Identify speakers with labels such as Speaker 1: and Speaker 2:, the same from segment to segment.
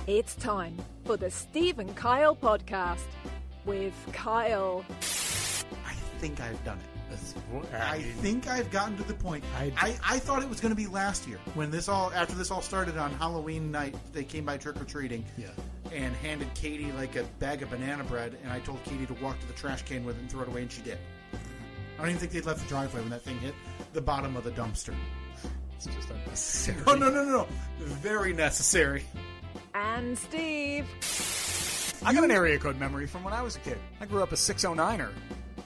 Speaker 1: It's time for the Steve and Kyle podcast with Kyle.
Speaker 2: I think I've done it. I think I've gotten to the point. I thought it was going to be last year when after this all started on Halloween night. They came by trick or treating, and handed Katie like a bag of banana bread, and I told Katie to walk to the trash can with it and throw it away, and she did. I don't even think they'd left the driveway when that thing hit the bottom of the dumpster.
Speaker 3: It's just unnecessary.
Speaker 2: Oh no! Very necessary.
Speaker 1: And Steve.
Speaker 3: I got an area code memory from when I was a kid. I grew up a 609er,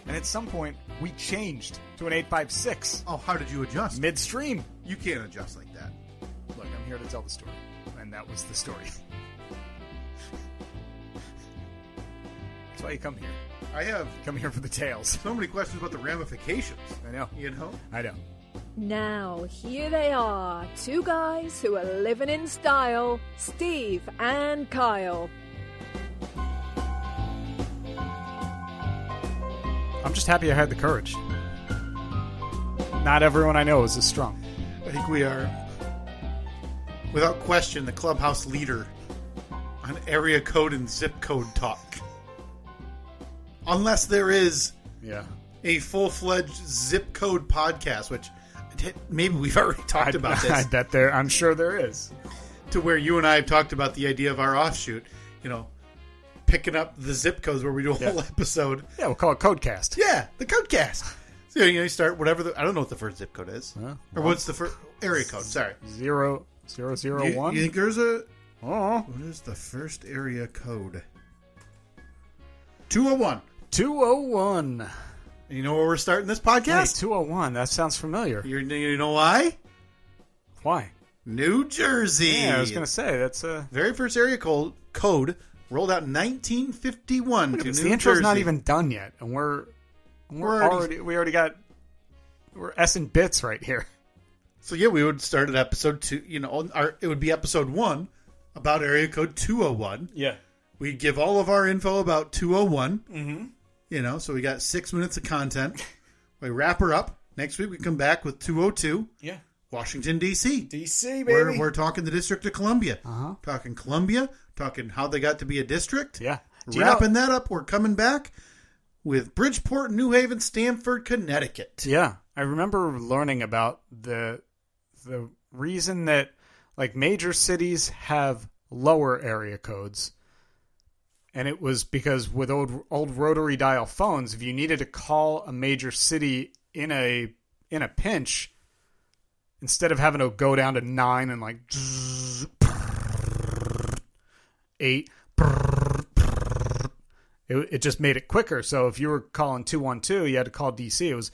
Speaker 3: and at some point we changed to an 856.
Speaker 2: Oh, how did you adjust?
Speaker 3: Midstream.
Speaker 2: You can't adjust like that.
Speaker 3: Look, I'm here to tell the story, and that was the story. That's why you come here.
Speaker 2: I have
Speaker 3: Come here for the tales.
Speaker 2: so many questions about the ramifications.
Speaker 3: I know.
Speaker 2: You know?
Speaker 3: I know.
Speaker 1: Now, here they are, two guys who are living in style, Steve and Kyle.
Speaker 3: I'm just happy I had the courage. Not everyone I know is as strong.
Speaker 2: I think we are, without question, the clubhouse leader on area code and zip code talk. Unless there is a full-fledged zip code podcast, which maybe we've already talked about this.
Speaker 3: I bet I'm sure there is.
Speaker 2: To where you and I have talked about the idea of our offshoot, picking up the zip codes where we do a whole episode.
Speaker 3: Yeah, we'll call it Codecast.
Speaker 2: Yeah, the Codecast. So, you start whatever I don't know what the first zip code is. Or what's the first area code? Sorry.
Speaker 3: 0001.
Speaker 2: You think there's a... What is the first area code? 201.
Speaker 3: 201.
Speaker 2: You know where we're starting this podcast?
Speaker 3: Hey, 201. That sounds familiar.
Speaker 2: You know why?
Speaker 3: Why?
Speaker 2: New Jersey.
Speaker 3: Yeah, I was going to say, that's a...
Speaker 2: Very first area code rolled out in 1951 to New Jersey.
Speaker 3: The intro's not even done yet, and we're S&, bits right here.
Speaker 2: So yeah, we would start at episode 2, it would be episode 1 about area code 201.
Speaker 3: Yeah.
Speaker 2: We'd give all of our info about 201.
Speaker 3: Mm-hmm.
Speaker 2: So we got 6 minutes of content. We wrap her up. Next week we come back with 202.
Speaker 3: Yeah.
Speaker 2: Washington, D.C.
Speaker 3: D.C., baby.
Speaker 2: We're talking the District of Columbia.
Speaker 3: Uh-huh.
Speaker 2: Talking Columbia. Talking how they got to be a district.
Speaker 3: Yeah.
Speaker 2: Wrapping that up, we're coming back with Bridgeport, New Haven, Stamford, Connecticut.
Speaker 3: Yeah. I remember learning about the reason that major cities have lower area codes. And it was because with old rotary dial phones, if you needed to call a major city in a pinch, instead of having to go down to 9 and 8, it just made it quicker. So if you were calling 212, you had to call DC. It was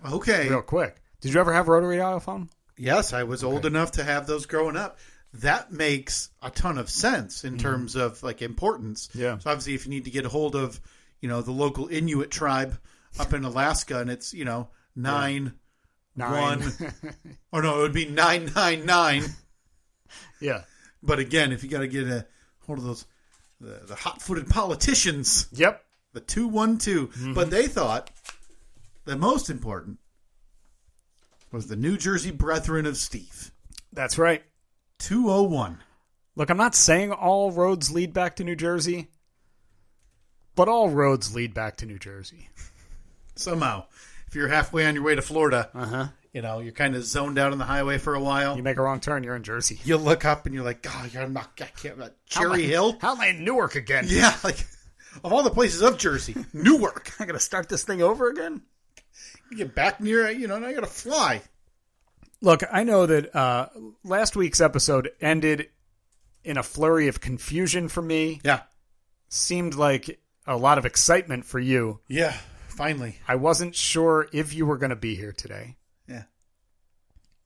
Speaker 3: real quick. Did you ever have a rotary dial phone?
Speaker 2: Yes, I was old enough to have those growing up. That makes a ton of sense in terms of importance.
Speaker 3: Yeah.
Speaker 2: So obviously if you need to get a hold of, the local Inuit tribe up in Alaska and it's, 9. Or no, it would be 999.
Speaker 3: Yeah.
Speaker 2: But again, if you got to get a hold of those, the hot-footed politicians.
Speaker 3: Yep.
Speaker 2: The 212. Mm-hmm. But they thought the most important was the New Jersey Brethren of Steve.
Speaker 3: That's right.
Speaker 2: 201.
Speaker 3: Look, I'm not saying all roads lead back to New Jersey, but all roads lead back to New Jersey.
Speaker 2: Somehow. If you're halfway on your way to Florida, you're kind of zoned out on the highway for a while.
Speaker 3: You make a wrong turn, you're in Jersey.
Speaker 2: You look up and you're like, God, I can't. Cherry Hill?
Speaker 3: How am I in Newark again?
Speaker 2: Yeah, of all the places of Jersey, Newark.
Speaker 3: I got to start this thing over again?
Speaker 2: You get back near, and I got to fly.
Speaker 3: Look, I know that last week's episode ended in a flurry of confusion for me.
Speaker 2: Yeah.
Speaker 3: Seemed like a lot of excitement for you.
Speaker 2: Yeah, finally.
Speaker 3: I wasn't sure if you were going to be here today.
Speaker 2: Yeah.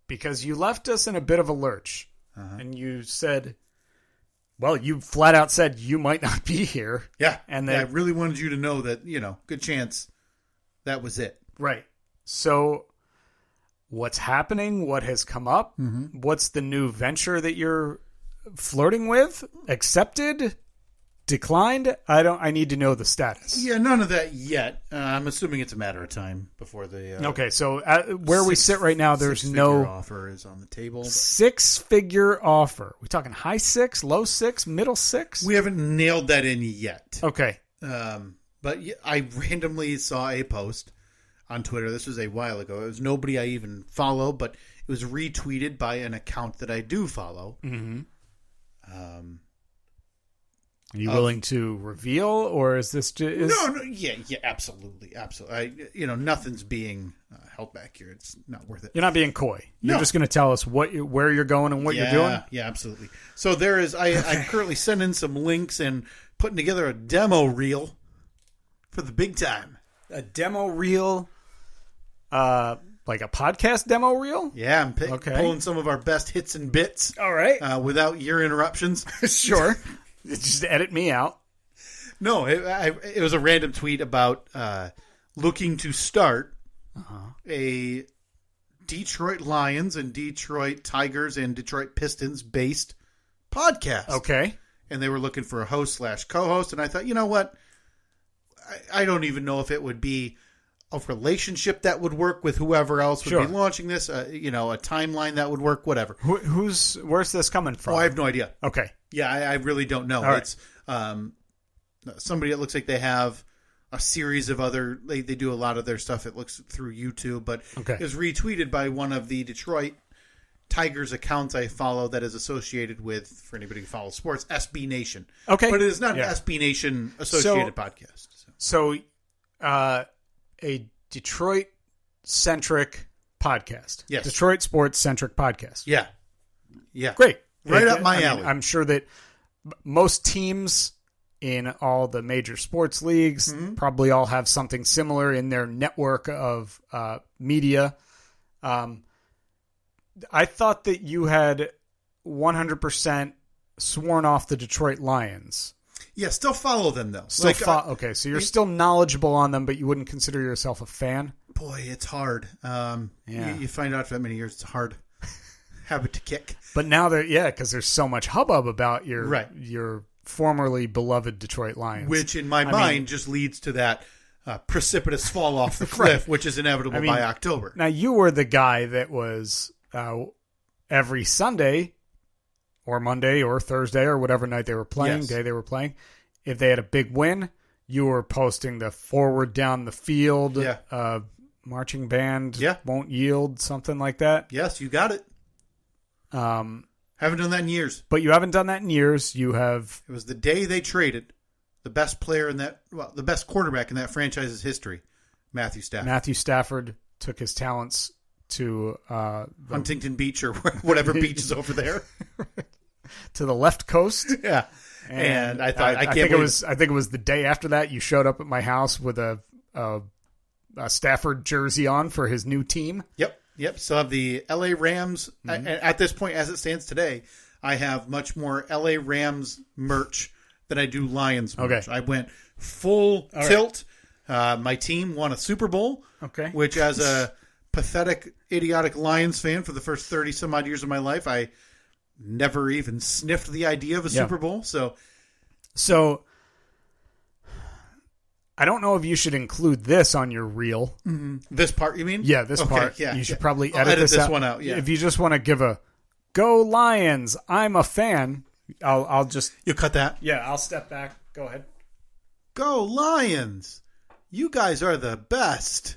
Speaker 3: Because you left us in a bit of a lurch. Uh-huh. And you said, you flat out said you might not be here.
Speaker 2: Yeah.
Speaker 3: And
Speaker 2: I really wanted you to know that, good chance that was it.
Speaker 3: Right. So what's happening? What has come up? Mm-hmm. What's the new venture that you're flirting with? Accepted? declined? I need to know the status.
Speaker 2: Yeah, none of that yet. I'm assuming it's a matter of time before the.
Speaker 3: Okay, so where we sit right now, there's no
Speaker 2: offer is on the table.
Speaker 3: 6-figure offer. We talking high 6, low 6, middle 6?
Speaker 2: We haven't nailed that in yet.
Speaker 3: Okay.
Speaker 2: But I randomly saw a post on Twitter. This was a while ago. It was nobody I even follow, but it was retweeted by an account that I do follow.
Speaker 3: Mm-hmm. Are you willing to reveal, or is this just...
Speaker 2: No, yeah, absolutely. Nothing's being held back here. It's not worth it.
Speaker 3: You're not being coy. You're just going to tell us where you're going and what you're doing?
Speaker 2: Yeah, absolutely. So there is, I'm currently sending some links and putting together a demo reel for the big time.
Speaker 3: A demo reel? Like a podcast demo reel?
Speaker 2: Yeah, I'm pulling some of our best hits and bits.
Speaker 3: All right.
Speaker 2: Without your interruptions.
Speaker 3: Sure. Just edit me out.
Speaker 2: No, it was a random tweet about looking to start a Detroit Lions and Detroit Tigers and Detroit Pistons based podcast.
Speaker 3: Okay.
Speaker 2: And they were looking for a host/co-host. And I thought, you know what? I don't even know if it would be a relationship that would work with whoever else would be launching this. A timeline that would work, whatever.
Speaker 3: Where's this coming from?
Speaker 2: Oh, I have no idea.
Speaker 3: Okay.
Speaker 2: Yeah, I really don't know.
Speaker 3: All
Speaker 2: it's somebody that looks like they have a series of other... They do a lot of their stuff. It looks through YouTube, but it was retweeted by one of the Detroit Tigers accounts I follow that is associated with, for anybody who follows sports, SB Nation.
Speaker 3: Okay.
Speaker 2: But it is not an SB Nation associated podcast.
Speaker 3: So a Detroit-centric podcast.
Speaker 2: Yes.
Speaker 3: Detroit sports-centric podcast.
Speaker 2: Yeah. Yeah.
Speaker 3: Great.
Speaker 2: Right up my alley.
Speaker 3: I'm sure that most teams in all the major sports leagues probably all have something similar in their network of media. I thought that you had 100% sworn off the Detroit Lions.
Speaker 2: Yeah, still follow them, though.
Speaker 3: Okay, so you're still knowledgeable on them, but you wouldn't consider yourself a fan?
Speaker 2: Boy, it's hard. You find out after that many years, it's a hard habit to kick.
Speaker 3: But now because there's so much hubbub about your formerly beloved Detroit Lions.
Speaker 2: Which, in my mind, just leads to that precipitous fall off the cliff, which is inevitable by October.
Speaker 3: Now, you were the guy that was every Sunday or Monday or Thursday or whatever night they were playing, day they were playing, if they had a big win, you were posting the forward down the field, marching band won't yield, something like that.
Speaker 2: Yes, you got it. Haven't done that in years.
Speaker 3: But you haven't done that in years. You have.
Speaker 2: It was the day they traded the best player the best quarterback in that franchise's history, Matthew Stafford.
Speaker 3: Matthew Stafford took his talents to
Speaker 2: Huntington Beach or whatever beach is over there,
Speaker 3: to the left coast.
Speaker 2: Yeah, and I thought
Speaker 3: I think it was the day after that you showed up at my house with a Stafford jersey on for his new team.
Speaker 2: Yep. So I have the LA Rams. At this point, as it stands today, I have much more LA Rams merch than I do Lions merch.
Speaker 3: Okay.
Speaker 2: I went full tilt. My team won a Super Bowl.
Speaker 3: Okay.
Speaker 2: Which, as a pathetic, idiotic Lions fan for the first 30 some odd years of my life, I never even sniffed the idea of a Super Bowl.
Speaker 3: So I don't know if you should include this on your reel.
Speaker 2: Mm-hmm. This part, you mean?
Speaker 3: Yeah, this part. Yeah, you should probably edit
Speaker 2: this
Speaker 3: out.
Speaker 2: one out. Yeah.
Speaker 3: If you just want to give a "Go Lions," I'm a fan. I'll just
Speaker 2: you cut that.
Speaker 3: Yeah, I'll step back. Go ahead.
Speaker 2: Go Lions! You guys are the best.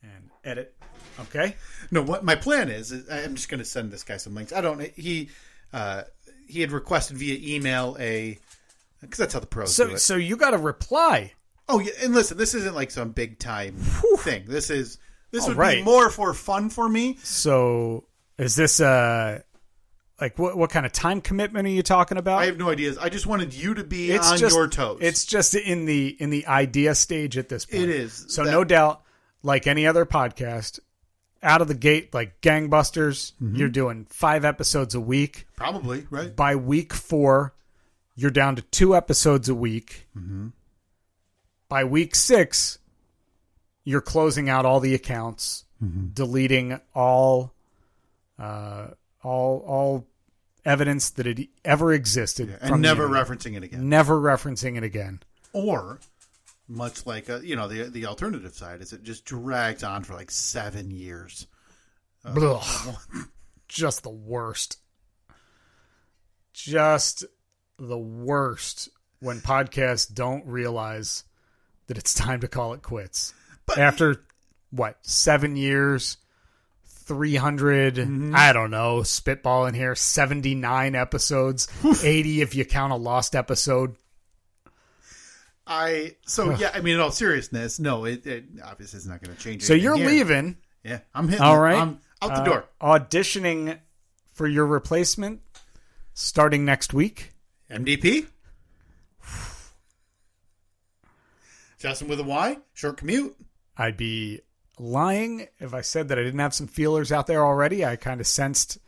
Speaker 3: And edit. Okay.
Speaker 2: No, what my plan is I'm just going to send this guy some links. He had requested via email because that's how the pros do it.
Speaker 3: So you got a reply.
Speaker 2: Oh yeah, and listen, this isn't like some big time thing. This would be more for fun for me.
Speaker 3: So is this like what kind of time commitment are you talking about?
Speaker 2: I have no ideas. I just wanted you to be on your toes.
Speaker 3: It's just in the idea stage at this point.
Speaker 2: It is.
Speaker 3: So no doubt, like any other podcast, out of the gate, like gangbusters, you're doing 5 episodes a week.
Speaker 2: Probably, right?
Speaker 3: By week 4, you're down to 2 episodes a week. Mm-hmm. By week 6, you're closing out all the accounts, deleting all evidence that it ever existed.
Speaker 2: And never referencing it again.
Speaker 3: Never referencing it again.
Speaker 2: Or, much like, the alternative side, is it just drags on for like 7 years.
Speaker 3: Just the worst. Just the worst when podcasts don't realize that it's time to call it quits. But after, 7 years, 300, I don't know, spitball in here, 79 episodes, 80 if you count a lost episode. In all seriousness, no, it obviously is not going to change. So you're leaving.
Speaker 2: Yeah, I'm hitting.
Speaker 3: All right.
Speaker 2: I'm out the door.
Speaker 3: Auditioning for your replacement starting next week.
Speaker 2: MDP? Justin with a Y? Short commute?
Speaker 3: I'd be lying if I said that I didn't have some feelers out there already. I kind of sensed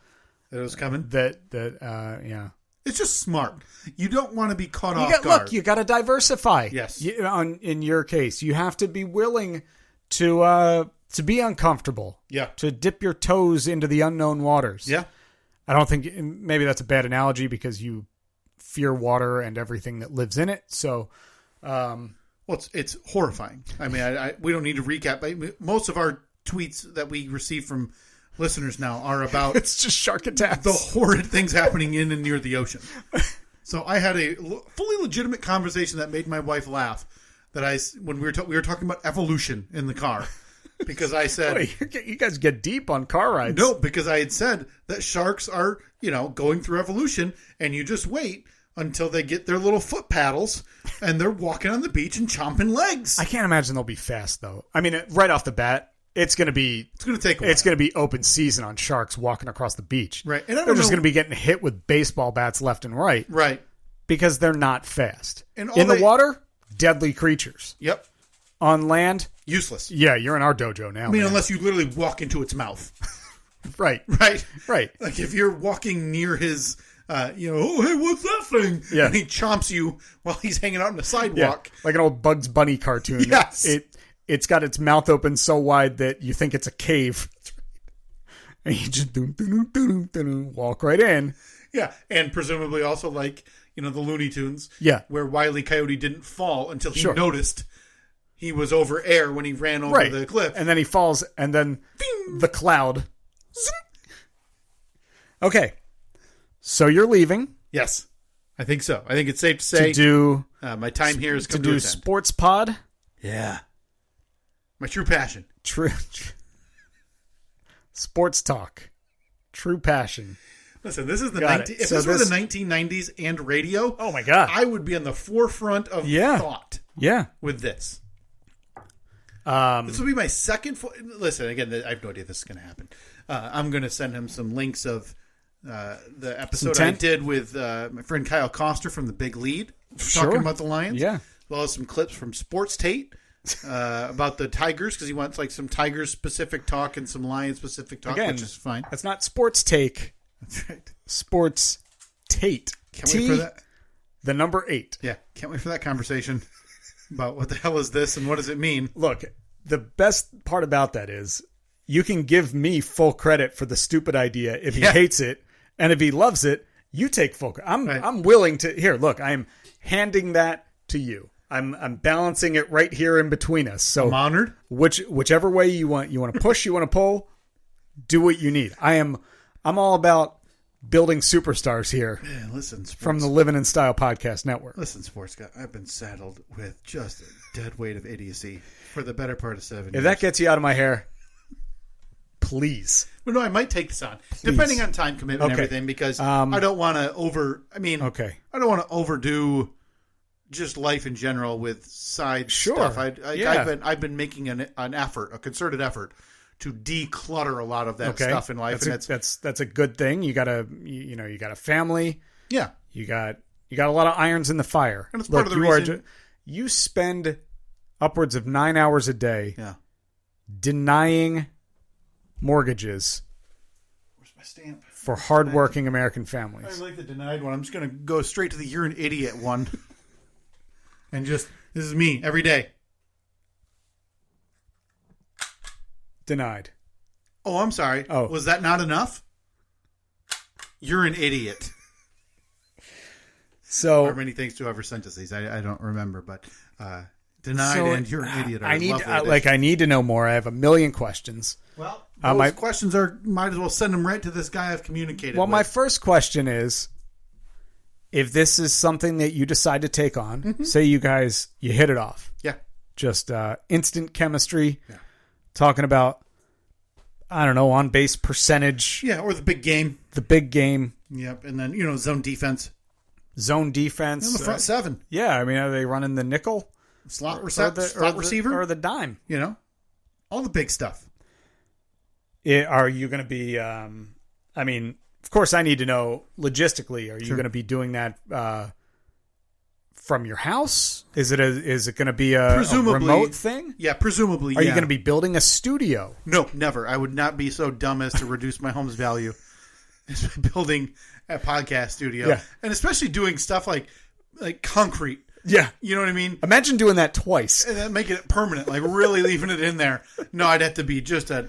Speaker 2: that it was coming.
Speaker 3: Yeah.
Speaker 2: It's just smart. You don't want to be caught off guard.
Speaker 3: Look, you got to diversify.
Speaker 2: Yes.
Speaker 3: In your case, you have to be willing to be uncomfortable.
Speaker 2: Yeah.
Speaker 3: To dip your toes into the unknown waters.
Speaker 2: Yeah.
Speaker 3: I don't think maybe that's a bad analogy because you fear water and everything that lives in it. So,
Speaker 2: it's horrifying. I mean, we don't need to recap. Most of our tweets that we receive from listeners now are about
Speaker 3: it's just shark attacks,
Speaker 2: the horrid things happening in and near the ocean. So I had a fully legitimate conversation that made my wife laugh. When we were talking about evolution in the car, because I said,
Speaker 3: Wait, you guys get deep on car rides.
Speaker 2: No, because I had said that sharks are going through evolution, and you just wait until they get their little foot paddles and they're walking on the beach and chomping legs.
Speaker 3: I can't imagine they'll be fast though. I mean, right off the bat. It's going to
Speaker 2: take a while.
Speaker 3: It's going to be open season on sharks walking across the beach.
Speaker 2: Right.
Speaker 3: And they're just going to be getting hit with baseball bats left and right.
Speaker 2: Right.
Speaker 3: Because they're not fast.
Speaker 2: And
Speaker 3: in the water, deadly creatures.
Speaker 2: Yep.
Speaker 3: On land,
Speaker 2: useless.
Speaker 3: Yeah, you're in our dojo now.
Speaker 2: I mean, unless you literally walk into its mouth.
Speaker 3: Right.
Speaker 2: Like if you're walking near his, oh, hey, what's that thing?
Speaker 3: Yeah.
Speaker 2: And he chomps you while he's hanging out on the sidewalk.
Speaker 3: Yeah. Like an old Bugs Bunny cartoon.
Speaker 2: Yes.
Speaker 3: It's got its mouth open so wide that you think it's a cave. And you just walk right in.
Speaker 2: Yeah, and presumably also like, the Looney Tunes.
Speaker 3: Yeah.
Speaker 2: Where Wile E. Coyote didn't fall until he noticed he was over air when he ran over the cliff.
Speaker 3: And then he falls, and then Ding! The cloud. Okay. So you're leaving.
Speaker 2: Yes. I think so. I think it's safe to say.
Speaker 3: To do...
Speaker 2: my time here is come to
Speaker 3: do
Speaker 2: an
Speaker 3: Sports Pod.
Speaker 2: Yeah. My true passion.
Speaker 3: Sports talk. True passion.
Speaker 2: Listen, this is the if this were the 1990s and radio.
Speaker 3: Oh my God.
Speaker 2: I would be on the forefront of thought.
Speaker 3: Yeah.
Speaker 2: With this. This will be my second. Listen, again, I have no idea this is going to happen. I'm going to send him some links of the episode I did with my friend Kyle Koster from The Big Lead, talking about the Lions.
Speaker 3: Yeah.
Speaker 2: As well as some clips from Sports Tate. About the Tigers, because he wants like some Tigers specific talk and some Lions specific talk, which is fine.
Speaker 3: That's not Sports Take.
Speaker 2: That's right.
Speaker 3: Sports Tate.
Speaker 2: Can't wait for that.
Speaker 3: The number 8.
Speaker 2: Yeah, can't wait for that conversation about what the hell is this and what does it mean.
Speaker 3: Look, the best part about that is you can give me full credit for the stupid idea if he hates it, and if he loves it, you take full credit. I'm willing to. Here, look, I'm handing that to you. I'm balancing it right here in between us. So
Speaker 2: I'm honored.
Speaker 3: Whichever way you want to push, you want to pull, do what you need. I'm all about building superstars here.
Speaker 2: Man, listen,
Speaker 3: from the Living in Style Podcast Network.
Speaker 2: Listen, sports guy, I've been saddled with just a dead weight of idiocy for the better part of 7 years.
Speaker 3: If that gets you out of my hair, please.
Speaker 2: Well, no, I might take this on, depending on time commitment and everything, because I don't want to I don't want to overdo just life in general with side stuff. I've been making an effort, a concerted effort, to declutter a lot of that stuff in life,
Speaker 3: that's a good thing. You got a family.
Speaker 2: Yeah,
Speaker 3: you got a lot of irons in the fire.
Speaker 2: And it's part of the reason
Speaker 3: you spend upwards of 9 hours a day.
Speaker 2: Yeah,
Speaker 3: denying mortgages.
Speaker 2: Where's my stamp
Speaker 3: for hardworking American families?
Speaker 2: I like the denied one. I'm just going to go straight to the "you're an idiot" one. And this is me every day.
Speaker 3: Denied.
Speaker 2: Oh, I'm sorry.
Speaker 3: Oh.
Speaker 2: Was that not enough? You're an idiot.
Speaker 3: So,
Speaker 2: or many thanks to whoever sent us these. I don't remember, but denied and you're an idiot.
Speaker 3: I need to know more. I have a million questions.
Speaker 2: Well, those questions might as well send them right to this guy I've communicated with.
Speaker 3: My first question is, if this is something that you decide to take on, say you hit it off.
Speaker 2: Yeah.
Speaker 3: Just instant chemistry.
Speaker 2: Yeah.
Speaker 3: Talking about, I don't know, on-base percentage.
Speaker 2: Yeah, or the big game.
Speaker 3: The big game.
Speaker 2: Yep, and then, zone defense.
Speaker 3: Zone defense.
Speaker 2: In the front seven.
Speaker 3: Yeah, I mean, are they running the nickel?
Speaker 2: Slot receiver?
Speaker 3: Or the dime?
Speaker 2: All the big stuff.
Speaker 3: Are you going to be, of course I need to know logistically, are you going to be doing that from your house? Is it going to be a remote thing?
Speaker 2: Yeah, presumably.
Speaker 3: Are you going to be building a studio?
Speaker 2: No, never. I would not be so dumb as to reduce my home's value as building a podcast studio.
Speaker 3: Yeah.
Speaker 2: And especially doing stuff like concrete.
Speaker 3: Yeah.
Speaker 2: You know what I mean?
Speaker 3: Imagine doing that twice.
Speaker 2: And then making it permanent, like really leaving it in there. No, I'd have to be just a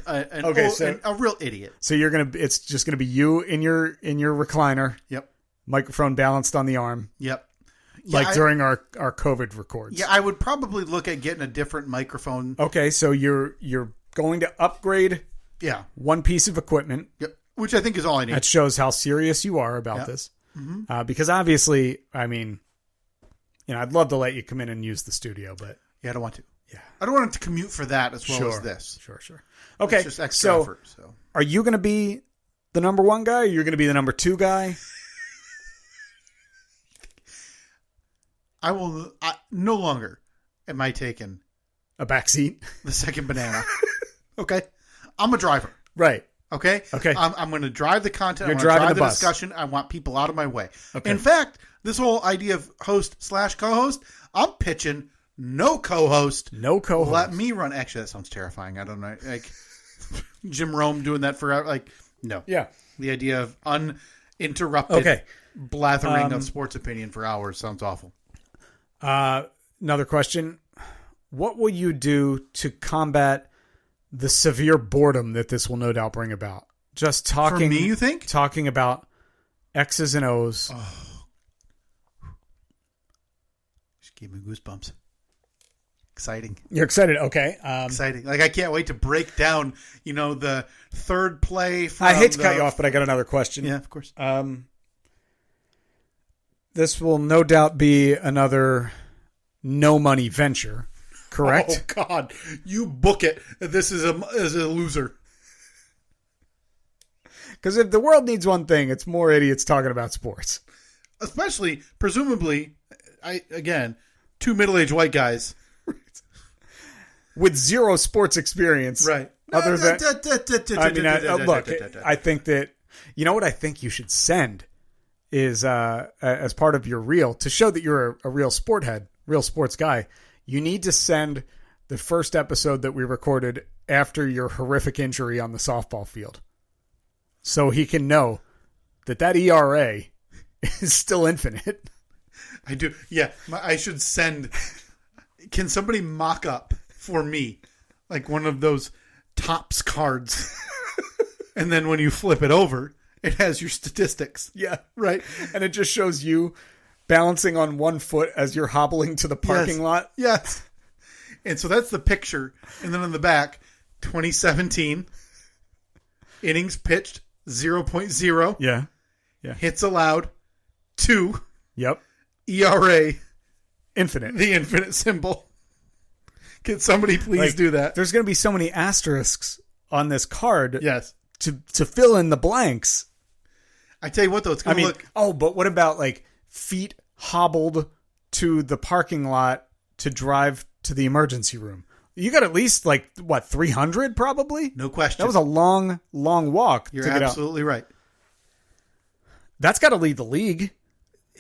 Speaker 2: real idiot.
Speaker 3: So it's just gonna be you in your recliner.
Speaker 2: Yep.
Speaker 3: Microphone balanced on the arm.
Speaker 2: Yep.
Speaker 3: During our COVID records.
Speaker 2: Yeah, I would probably look at getting a different microphone.
Speaker 3: Okay, so you're going to upgrade one piece of equipment.
Speaker 2: Yep. Which I think is all I need.
Speaker 3: That shows how serious you are about this. Mm-hmm. Because obviously, I'd love to let you come in and use the studio, but
Speaker 2: I don't want to.
Speaker 3: Yeah,
Speaker 2: I don't want to commute for that as well as this.
Speaker 3: Sure. Okay,
Speaker 2: it's just extra effort. So,
Speaker 3: are you going to be the number one guy, or you're going to be the number two guy?
Speaker 2: I will. No longer am I taking
Speaker 3: a backseat,
Speaker 2: the second banana. Okay, I'm a driver.
Speaker 3: Right.
Speaker 2: Okay.
Speaker 3: Okay.
Speaker 2: I'm going to drive the content.
Speaker 3: You're
Speaker 2: I'm going to drive the
Speaker 3: bus.
Speaker 2: discussion. I want people out of my way.
Speaker 3: Okay.
Speaker 2: In fact, this whole idea of host/co-host, I'm pitching no co-host.
Speaker 3: No co-host.
Speaker 2: Let me run. Actually, that sounds terrifying. I don't know. Like Jim Rome doing that forever. Like, no.
Speaker 3: Yeah.
Speaker 2: The idea of uninterrupted blathering of sports opinion for hours sounds awful.
Speaker 3: Another question. What will you do to combat the severe boredom that this will no doubt bring about? Just talking.
Speaker 2: For me, you think?
Speaker 3: Talking about X's and O's.
Speaker 2: Oh. Just gave me goosebumps. Exciting.
Speaker 3: You're excited? Okay.
Speaker 2: Exciting. Like, I can't wait to break down, the third play.
Speaker 3: I hate to cut you off, but I got another question.
Speaker 2: Yeah, of course.
Speaker 3: This will no doubt be another no money venture. Correct?
Speaker 2: Oh, God. You book it. This is a loser.
Speaker 3: Because if the world needs one thing, it's more idiots talking about sports.
Speaker 2: Especially, presumably, two middle-aged white guys.
Speaker 3: With zero sports experience.
Speaker 2: Right.
Speaker 3: Other than... look, I think that... You know what I think you should send is, as part of your reel, to show that you're a real sport head, real sports guy, you need to send the first episode that we recorded after your horrific injury on the softball field. So he can know that ERA is still infinite.
Speaker 2: I do. Yeah, I should send... Can somebody mock up for me like one of those Topps cards? And then when you flip it over, it has your statistics.
Speaker 3: Yeah, right. And it just shows you balancing on one foot as you're hobbling to the parking lot.
Speaker 2: Yes. And so that's the picture. And then on the back, 2017, innings pitched 0.0.
Speaker 3: Yeah.
Speaker 2: Hits allowed 2.
Speaker 3: Yep.
Speaker 2: ERA
Speaker 3: infinite.
Speaker 2: The infinite symbol. Can somebody please do that?
Speaker 3: There's going to be so many asterisks on this card.
Speaker 2: Yes.
Speaker 3: To fill in the blanks.
Speaker 2: I tell you what, though, it's going to look...
Speaker 3: Oh, but what about, feet hobbled to the parking lot to drive to the emergency room? You got at least, 300 probably?
Speaker 2: No question.
Speaker 3: That was a long, long walk.
Speaker 2: You're absolutely right.
Speaker 3: That's got to lead the league.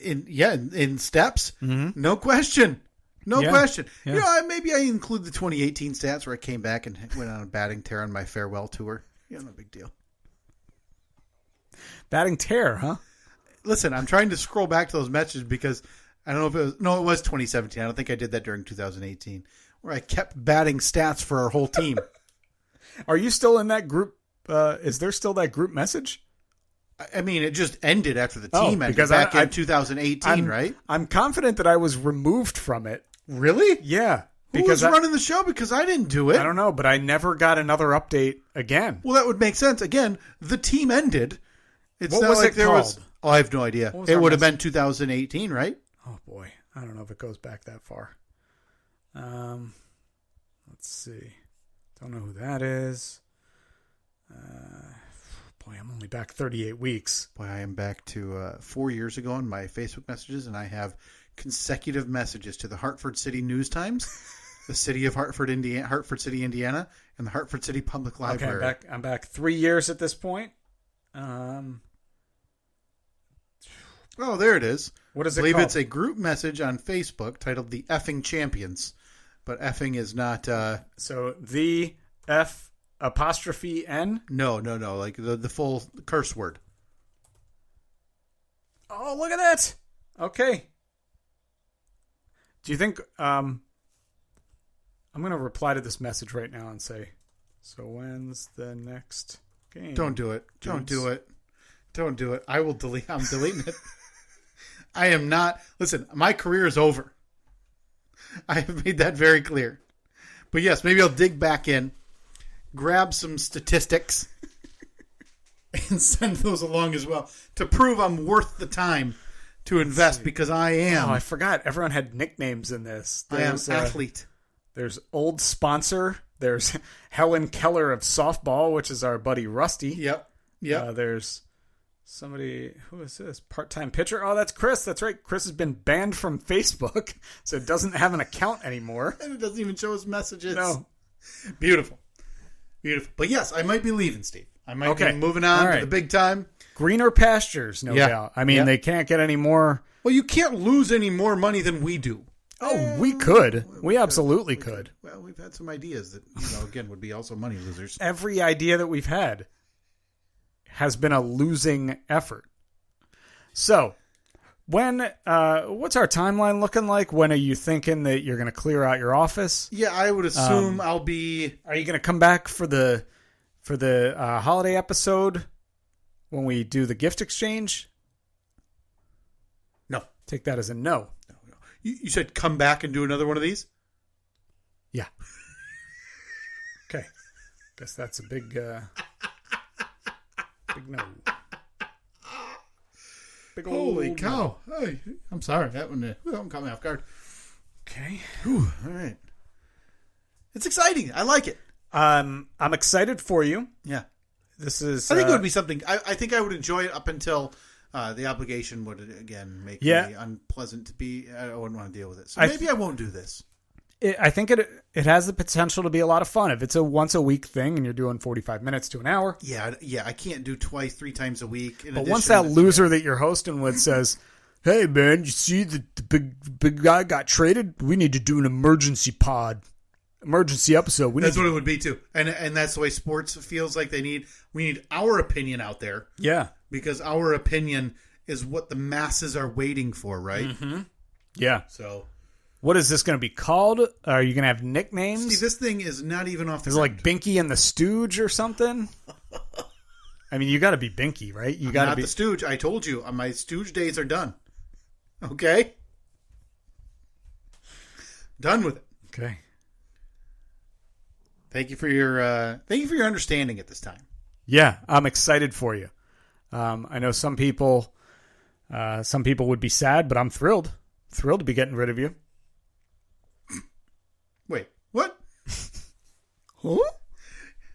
Speaker 2: In steps?
Speaker 3: Mm-hmm.
Speaker 2: No question. No question.
Speaker 3: Yeah.
Speaker 2: Maybe I include the 2018 stats where I came back and went on a batting tear on my farewell tour. No big deal.
Speaker 3: Batting tear, huh?
Speaker 2: Listen, I'm trying to scroll back to those messages because I don't know if it was... No, it was 2017. I don't think I did that during 2018, where I kept batting stats for our whole team.
Speaker 3: Are you still in that group? Is there still that group message?
Speaker 2: I mean, it just ended after the team ended back in 2018, right?
Speaker 3: I'm confident that I was removed from it.
Speaker 2: Really?
Speaker 3: Yeah.
Speaker 2: Who was running the show? Because I didn't do it.
Speaker 3: I don't know, but I never got another update again.
Speaker 2: Well, that would make sense. Again, the team ended. It's
Speaker 3: what
Speaker 2: not
Speaker 3: was
Speaker 2: like
Speaker 3: it
Speaker 2: there
Speaker 3: called?
Speaker 2: was. Oh, I have no idea. It would have been 2018, right?
Speaker 3: Oh boy, I don't know if it goes back that far. Let's see. Don't know who that is. Boy, I'm only back 38 weeks.
Speaker 2: Boy, I am back to 4 years ago on my Facebook messages, and I have consecutive messages to the Hartford City News Times, the City of Hartford, Hartford City, Indiana, and the Hartford City Public Library.
Speaker 3: Okay, I'm back 3 years at this point.
Speaker 2: Oh, there it is.
Speaker 3: What is it
Speaker 2: I believe
Speaker 3: called?
Speaker 2: it's a group message on Facebook titled "The Effing Champions," but effing is not.
Speaker 3: So the F apostrophe N.
Speaker 2: No, like the full curse word.
Speaker 3: Oh, look at that. Okay. Do you think I'm going to reply to this message right now and say, so when's the next game?
Speaker 2: Don't do it. Don't do it. Don't do it. I will delete. I'm deleting it. I am not. Listen, my career is over. I have made that very clear. But yes, maybe I'll dig back in, grab some statistics, and send those along as well to prove I'm worth the time to invest because I am.
Speaker 3: Oh, I forgot. Everyone had nicknames in this.
Speaker 2: I am athlete.
Speaker 3: There's Old Sponsor. There's Helen Keller of softball, which is our buddy Rusty.
Speaker 2: Yep.
Speaker 3: There's somebody, who is this? Part-time pitcher? Oh, that's Chris. That's right. Chris has been banned from Facebook, so it doesn't have an account anymore.
Speaker 2: And it doesn't even show his messages.
Speaker 3: No.
Speaker 2: Beautiful. But yes, I might be leaving, Steve. I might be moving on to the big time.
Speaker 3: Greener pastures, no doubt. I mean, they can't get any more.
Speaker 2: Well, you can't lose any more money than we do.
Speaker 3: Oh, we could. We absolutely could.
Speaker 2: Well, we've had some ideas that, again, would be also money losers.
Speaker 3: Every idea that we've had has been a losing effort. So, what's our timeline looking like? When are you thinking that you're going to clear out your office?
Speaker 2: Yeah, I would assume I'll be.
Speaker 3: Are you going to come back for the holiday episode when we do the gift exchange?
Speaker 2: No.
Speaker 3: Take that as a no.
Speaker 2: You said come back and do another one of these?
Speaker 3: Yeah. Okay. Guess that's a big no. Big
Speaker 2: Holy cow. No. Hey, I'm sorry. That one caught me off guard.
Speaker 3: Okay.
Speaker 2: Whew, all right. It's exciting. I like it.
Speaker 3: I'm excited for you.
Speaker 2: Yeah.
Speaker 3: This is.
Speaker 2: I think it would be something. I think I would enjoy it up until the obligation would again make me unpleasant to be. I wouldn't want to deal with it. So maybe I won't do this.
Speaker 3: I think it has the potential to be a lot of fun if it's a once a week thing and you're doing 45 minutes to an hour.
Speaker 2: Yeah. I can't do 3 times a week.
Speaker 3: But once that loser that you're hosting with says, "Hey man, you see the big guy got traded? We need to do an emergency episode."
Speaker 2: That's what it would be too, and that's the way sports feels like we need our opinion out there.
Speaker 3: Yeah,
Speaker 2: because our opinion is what the masses are waiting for, right?
Speaker 3: Mm-hmm. Yeah.
Speaker 2: So.
Speaker 3: What is this going to be called? Are you going to have nicknames?
Speaker 2: See, this thing is not even off the
Speaker 3: ground. Is it like Binky and the Stooge or something? I mean, you got to be Binky, right? You got to be
Speaker 2: the Stooge. I told you, my Stooge days are done. Okay? Done with it.
Speaker 3: Okay.
Speaker 2: Thank you for your understanding at this time.
Speaker 3: Yeah, I'm excited for you. I know some people would be sad, but I'm thrilled to be getting rid of you.
Speaker 2: Wait, what? Huh?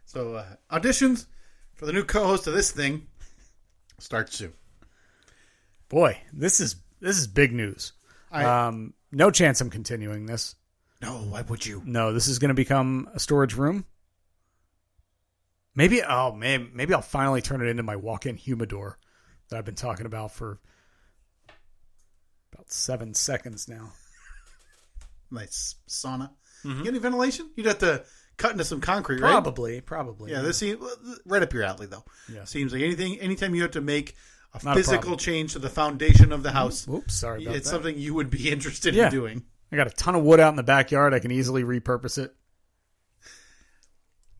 Speaker 2: So auditions for the new co-host of this thing start soon.
Speaker 3: Boy, this is big news. No chance I'm continuing this.
Speaker 2: No, why would you?
Speaker 3: No, this is going to become a storage room. Maybe I'll finally turn it into my walk-in humidor that I've been talking about for about 7 seconds now.
Speaker 2: Nice sauna.
Speaker 3: Mm-hmm.
Speaker 2: You get any ventilation? You'd have to cut into some concrete, right?
Speaker 3: Probably.
Speaker 2: Yeah, this seems right up your alley, though.
Speaker 3: Yeah.
Speaker 2: Seems like anytime you have to make a physical change to the foundation of the house.
Speaker 3: Oops, sorry about that.
Speaker 2: It's something you would be interested in doing.
Speaker 3: I got a ton of wood out in the backyard. I can easily repurpose it.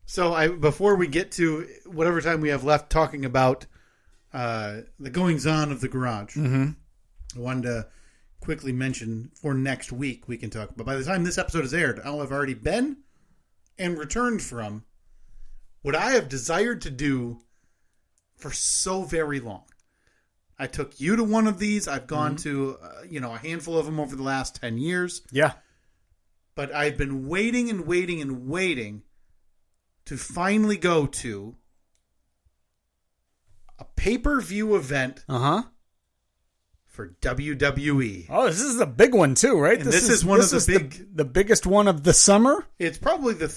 Speaker 2: So before we get to whatever time we have left talking about the goings-on of the garage.
Speaker 3: Mm-hmm.
Speaker 2: I wanted to quickly mention for next week we can talk. But by the time this episode is aired, I'll have already been and returned from what I have desired to do for so very long. I took you to one of these. I've gone to a handful of them over the last 10 years.
Speaker 3: Yeah.
Speaker 2: But I've been waiting and waiting and waiting to finally go to a pay-per-view event for WWE.
Speaker 3: Oh, this is a big one too, right?
Speaker 2: And this is one of
Speaker 3: the biggest one of the summer?
Speaker 2: It's probably the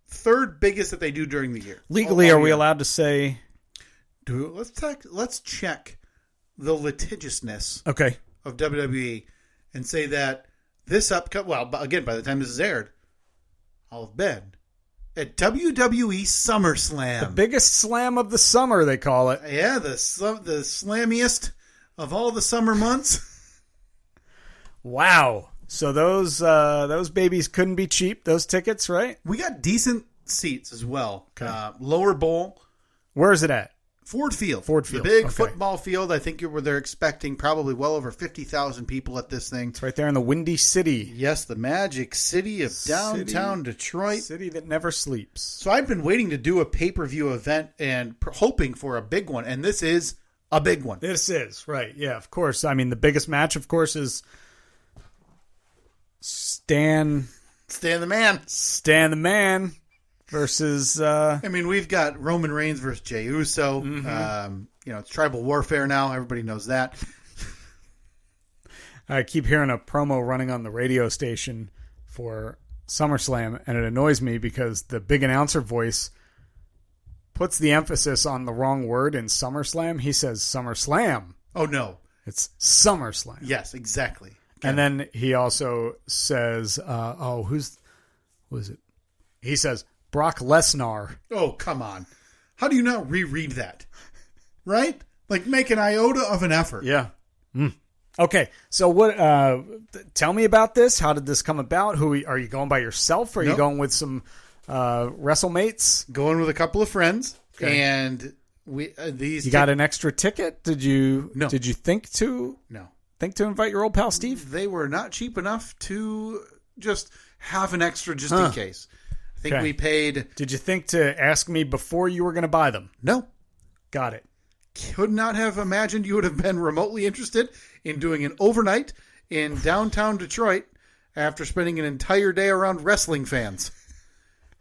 Speaker 2: third biggest that they do during the year.
Speaker 3: Legally, are we allowed to say?
Speaker 2: Let's check the litigiousness
Speaker 3: of
Speaker 2: WWE and say that this again, by the time this is aired, I'll have been at WWE SummerSlam.
Speaker 3: The biggest slam of the summer, they call it.
Speaker 2: Yeah, the slammiest of all the summer months.
Speaker 3: Wow. So those babies couldn't be cheap, those tickets, right?
Speaker 2: We got decent seats as well. Okay. Lower bowl.
Speaker 3: Where is it at?
Speaker 2: Ford Field.
Speaker 3: The
Speaker 2: big football field. I think they're expecting probably well over 50,000 people at this thing.
Speaker 3: It's right there in the Windy City.
Speaker 2: Yes, the magic city of downtown Detroit.
Speaker 3: City that never sleeps.
Speaker 2: So I've been waiting to do a pay-per-view event and hoping for a big one, and this is a big one.
Speaker 3: This is, right. Yeah, of course. I mean, the biggest match, of course, is Stan
Speaker 2: the Man
Speaker 3: versus
Speaker 2: we've got Roman Reigns versus Jey Uso. It's tribal warfare now. Everybody knows that.
Speaker 3: I keep hearing a promo running on the radio station for SummerSlam, and it annoys me because the big announcer voice puts the emphasis on the wrong word in SummerSlam. He says SummerSlam.
Speaker 2: Oh, no.
Speaker 3: It's SummerSlam.
Speaker 2: Yes, exactly. Okay.
Speaker 3: And then he also says, who is it? He says, Brock Lesnar.
Speaker 2: Oh, come on. How do you not reread that? Right? Like, make an iota of an effort.
Speaker 3: Yeah. Okay, so what? Tell me about this. How did this come about? Are you going by yourself, or are you going with some WrestleMates?
Speaker 2: Going with a couple of friends, and
Speaker 3: You got an extra ticket? Did you?
Speaker 2: No.
Speaker 3: Did you think to?
Speaker 2: No.
Speaker 3: Think to invite your old pal Steve?
Speaker 2: They were not cheap enough to just have an extra just in case. I think we paid.
Speaker 3: Did you think to ask me before you were going to buy them?
Speaker 2: No.
Speaker 3: Got it.
Speaker 2: Could not have imagined you would have been remotely interested in doing an overnight in downtown Detroit after spending an entire day around wrestling fans.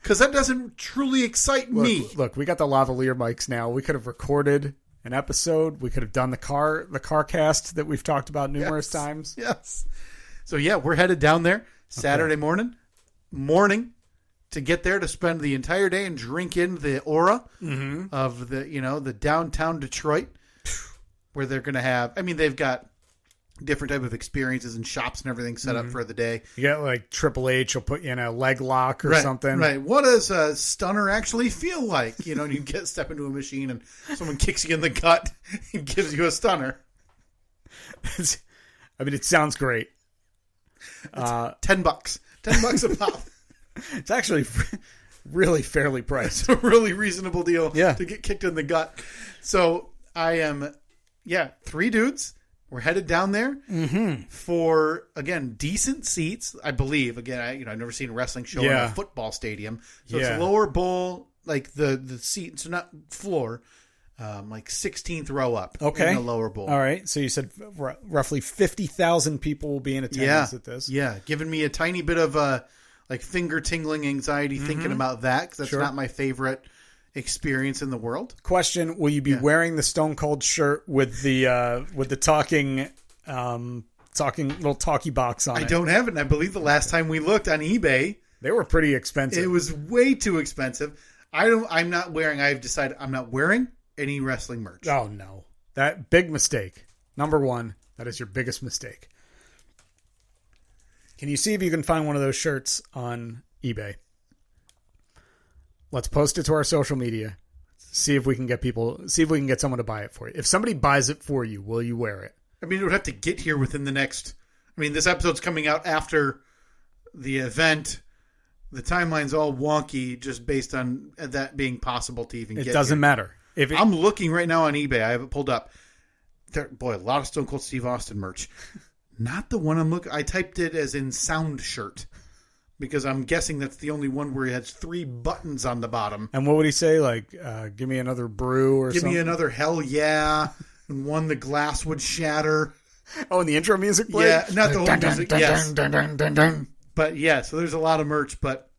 Speaker 2: Because that doesn't truly excite me.
Speaker 3: Look, we got the lavalier mics now. We could have recorded an episode. We could have done the car cast that we've talked about numerous times.
Speaker 2: Yes. So yeah, we're headed down there Saturday morning to get there to spend the entire day and drink in the aura of the downtown Detroit, where they're going to have. I mean, they've got different type of experiences and shops and everything set up for the day.
Speaker 3: You got like Triple H will put you in a leg lock or something.
Speaker 2: Right. What does a stunner actually feel like? You step into a machine and someone kicks you in the gut and gives you a stunner.
Speaker 3: It sounds great.
Speaker 2: $10. $10 a pop.
Speaker 3: It's actually really fairly priced.
Speaker 2: It's a really reasonable deal
Speaker 3: to
Speaker 2: get kicked in the gut. So I am, 3 dudes. We're headed down there for, again, decent seats, I believe. Again, I've never seen a wrestling show in a football stadium. So it's lower bowl, like the seat, so not floor, like 16th row up in the lower bowl.
Speaker 3: All right. So you said roughly 50,000 people will be in attendance at this.
Speaker 2: Yeah. Giving me a tiny bit of finger-tingling anxiety thinking about that, because that's not my favorite experience in the world.
Speaker 3: Question: will you be wearing the Stone Cold shirt with the talking little talkie box on it?
Speaker 2: I don't have it, and I believe the last time we looked on eBay,
Speaker 3: they were pretty expensive.
Speaker 2: It was way too expensive. I've decided I'm not wearing any wrestling merch.
Speaker 3: Oh no. That big mistake. Number 1, that is your biggest mistake. Can you see if you can find one of those shirts on eBay? Let's post it to our social media. See if we can get someone to buy it for you. If somebody buys it for you, will you wear it?
Speaker 2: I mean, it would have to get here within the next. I mean, this episode's coming out after the event. The timeline's all wonky just based on that being possible to even get.
Speaker 3: It doesn't matter.
Speaker 2: I'm looking right now on eBay. I have it pulled up. Boy, a lot of Stone Cold Steve Austin merch. Not the one I'm looking. I typed it as in sound shirt because I'm guessing that's the only one where he has 3 buttons on the bottom.
Speaker 3: And what would he say? Like, give me another brew or something?
Speaker 2: Give me another hell yeah. And one the glass would shatter.
Speaker 3: Oh, and the intro music played?
Speaker 2: Yeah, not the whole music. Yes.
Speaker 3: Dun, dun, dun, dun.
Speaker 2: But yeah, so there's a lot of merch. But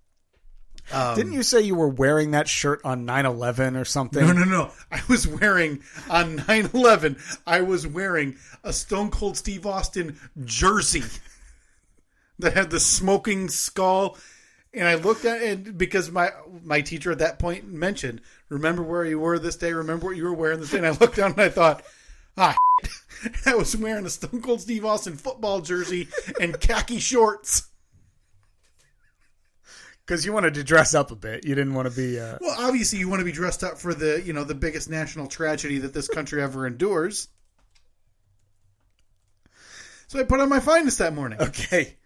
Speaker 3: didn't you say you were wearing that shirt on 9/11 or something?
Speaker 2: No. I was wearing, on 9/11, I was wearing a Stone Cold Steve Austin jersey that had the smoking skull. And I looked at it because my teacher at that point mentioned, remember where you were this day? Remember what you were wearing this day? And I looked down and I thought, I was wearing a Stone Cold Steve Austin football jersey and khaki shorts.
Speaker 3: Because you wanted to dress up a bit. You didn't want to be...
Speaker 2: Well, obviously you want to be dressed up for the biggest national tragedy that this country ever endures. So I put on my finest that morning.
Speaker 3: Okay.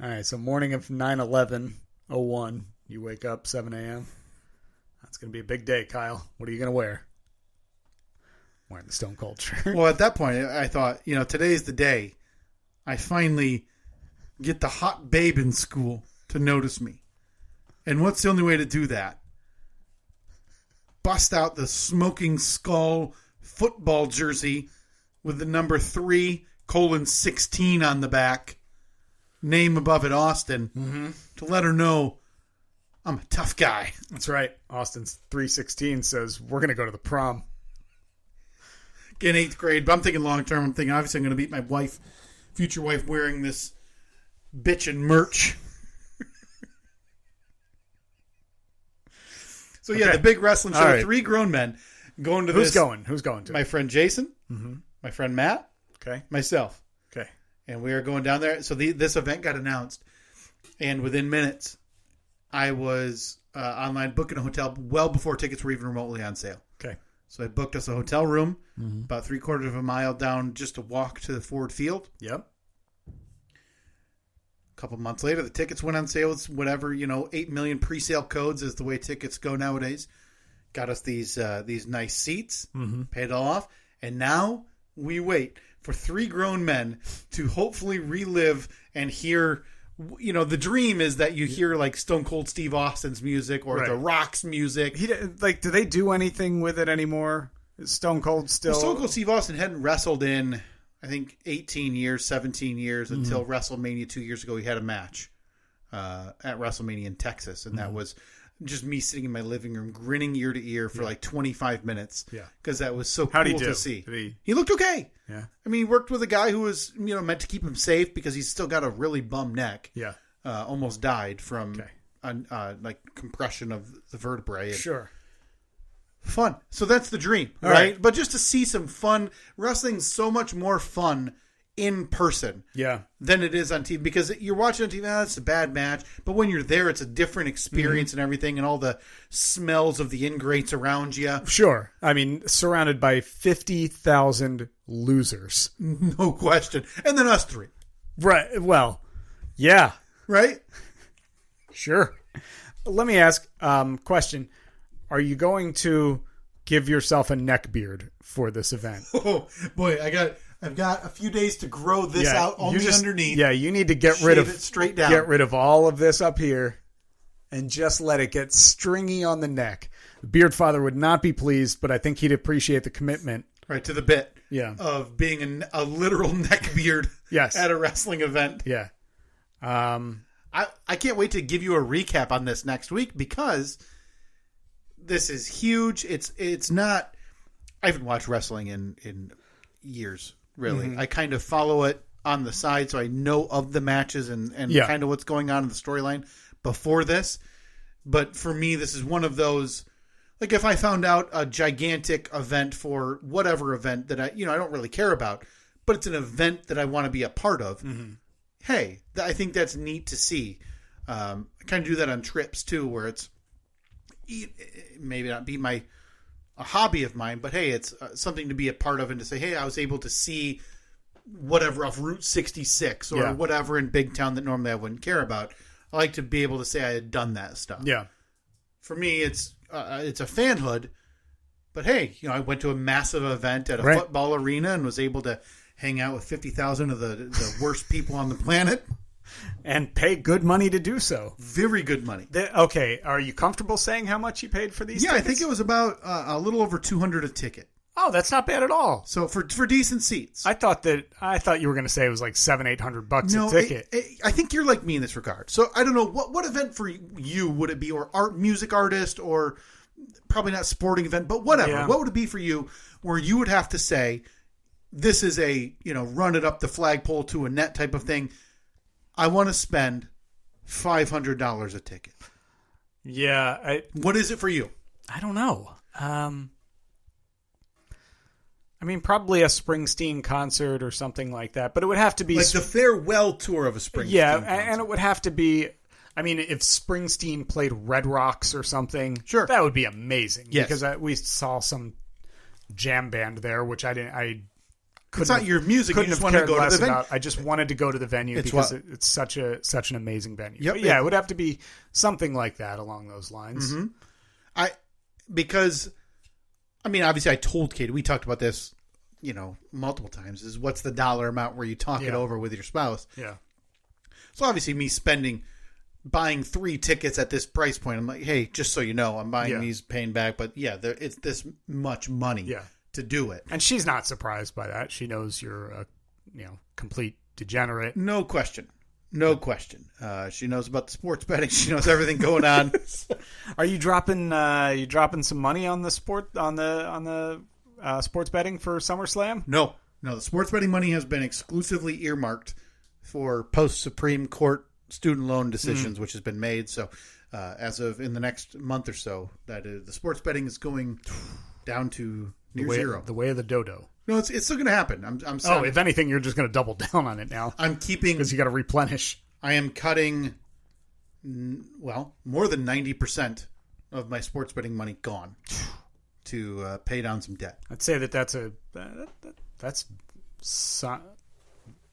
Speaker 3: All right, so morning of 9/11/01, you wake up 7 a.m. That's going to be a big day, Kyle. What are you going to wear? Wearing the Stone Cold shirt.
Speaker 2: Well, at that point, I thought, today's the day I finally get the hot babe in school to notice me. And what's the only way to do that? Bust out the smoking skull football jersey with the number 3:16 on the back. Name above it, Austin. To let her know I'm a tough guy.
Speaker 3: That's right. Austin's 3:16 says, we're going to go to the prom.
Speaker 2: In 8th grade, but I'm thinking long term. I'm thinking, obviously, I'm going to beat my future wife, wearing this bitchin' merch. So, yeah, the big wrestling show. Right. 3 grown men going to this.
Speaker 3: Who's going to?
Speaker 2: My friend Jason, my friend Matt, myself.
Speaker 3: Okay.
Speaker 2: And we are going down there. So this event got announced. And within minutes, I was online booking a hotel well before tickets were even remotely on sale.
Speaker 3: Okay.
Speaker 2: So I booked us a hotel room about 3/4 of a mile down just to walk to the Ford Field.
Speaker 3: Yep.
Speaker 2: A couple months later, the tickets went on sale. It's whatever, 8 million pre-sale codes is the way tickets go nowadays. Got us these nice seats, paid it all off. And now we wait for 3 grown men to hopefully relive and hear, the dream is that you hear like Stone Cold Steve Austin's music or The Rock's music.
Speaker 3: Do they do anything with it anymore? Is Stone Cold still...
Speaker 2: Well, Stone Cold Steve Austin hadn't wrestled in, I think, 18 years, 17 years until WrestleMania 2 years ago. He had a match at WrestleMania in Texas, and that was just me sitting in my living room grinning ear to ear for like 25 minutes. Yeah, because that was so cool to see. He looked okay.
Speaker 3: Yeah,
Speaker 2: I mean, he worked with a guy who was meant to keep him safe because he's still got a really bum neck.
Speaker 3: Yeah,
Speaker 2: almost died from like compression of the vertebrae.
Speaker 3: Sure.
Speaker 2: Fun. So that's the dream, right? But just to see some fun, wrestling's so much more fun in person than it is on TV. Because you're watching on TV, it's a bad match. But when you're there, it's a different experience and everything, and all the smells of the ingrates around you.
Speaker 3: Sure. I mean, surrounded by 50,000 losers.
Speaker 2: No question. And then us 3.
Speaker 3: Right. Well, yeah.
Speaker 2: Right?
Speaker 3: Sure. Let me ask question. Are you going to give yourself a neck beard for this event?
Speaker 2: Oh, boy, I've got a few days to grow this out only underneath.
Speaker 3: Yeah, you need to get rid of
Speaker 2: it straight down.
Speaker 3: Get rid of all of this up here and just let it get stringy on the neck. The Beard Father would not be pleased, but I think he'd appreciate the commitment.
Speaker 2: Right, to the bit
Speaker 3: of
Speaker 2: being a literal neck beard at a wrestling event.
Speaker 3: Yeah.
Speaker 2: I can't wait to give you a recap on this next week because this is huge. It's not... I haven't watched wrestling in years, really. I kind of follow it on the side, so I know of the matches and kind of what's going on in the storyline before this. But for me, this is one of those... Like if I found out a gigantic event for whatever event that I don't really care about, but it's an event that I want to be a part of. Hey, I think that's neat to see. I kind of do that on trips too, where it's maybe not be a hobby of mine, but hey, it's something to be a part of and to say, hey, I was able to see whatever off Route 66 or whatever in big town that normally I wouldn't care about. I like to be able to say I had done that stuff.
Speaker 3: Yeah.
Speaker 2: For me, it's a fanhood, But hey, I went to a massive event at a football arena and was able to hang out with 50,000 of the worst people on the planet.
Speaker 3: And pay good money to do so.
Speaker 2: Very good money.
Speaker 3: Okay, are you comfortable saying how much you paid for these tickets?
Speaker 2: I think it was about a little over $200 a ticket.
Speaker 3: Oh, that's not bad at all.
Speaker 2: So for decent seats.
Speaker 3: I thought you were going to say it was like $700-800 a ticket.
Speaker 2: I think you're like me in this regard. So I don't know what event for you would it be, or music artist, or probably not sporting event, but whatever. Yeah. What would it be for you where you would have to say, this is a, run it up the flagpole to a net type of thing. I want to spend $500 a ticket.
Speaker 3: Yeah.
Speaker 2: What is it for you?
Speaker 3: I don't know. Probably a Springsteen concert or something like that. But it would have to be...
Speaker 2: like the farewell tour of a Springsteen concert.
Speaker 3: And it would have to be... if Springsteen played Red Rocks or something,
Speaker 2: sure,
Speaker 3: that would be amazing.
Speaker 2: Yes.
Speaker 3: Because we saw some jam band there, which I didn't...
Speaker 2: It's not your music. You just want to go to the venue.
Speaker 3: I just wanted to go to the venue because it's such an amazing venue.
Speaker 2: Yep.
Speaker 3: But yeah, it would have to be something like that along those lines.
Speaker 2: Mm-hmm. Because obviously I told Katie, we talked about this, multiple times, is what's the dollar amount where you talk it over with your spouse.
Speaker 3: Yeah.
Speaker 2: So obviously me buying 3 tickets at this price point, I'm like, hey, just so you know, I'm buying these, paying back, but it's this much money to do it.
Speaker 3: And she's not surprised by that. She knows you're a complete degenerate.
Speaker 2: No question. She knows about the sports betting. She knows everything going on.
Speaker 3: Are you dropping some money on the sports betting for SummerSlam?
Speaker 2: No, the sports betting money has been exclusively earmarked for post-Supreme Court student loan decisions, which has been made. So as of in the next month or so, the sports betting is going down to near zero.
Speaker 3: The way of the dodo.
Speaker 2: No, it's still going to happen. I'm
Speaker 3: if anything, you're just going to double down on it now.
Speaker 2: I'm keeping...
Speaker 3: because you got to replenish.
Speaker 2: I am cutting, more than 90% of my sports betting money gone to pay down some debt.
Speaker 3: I'd say that's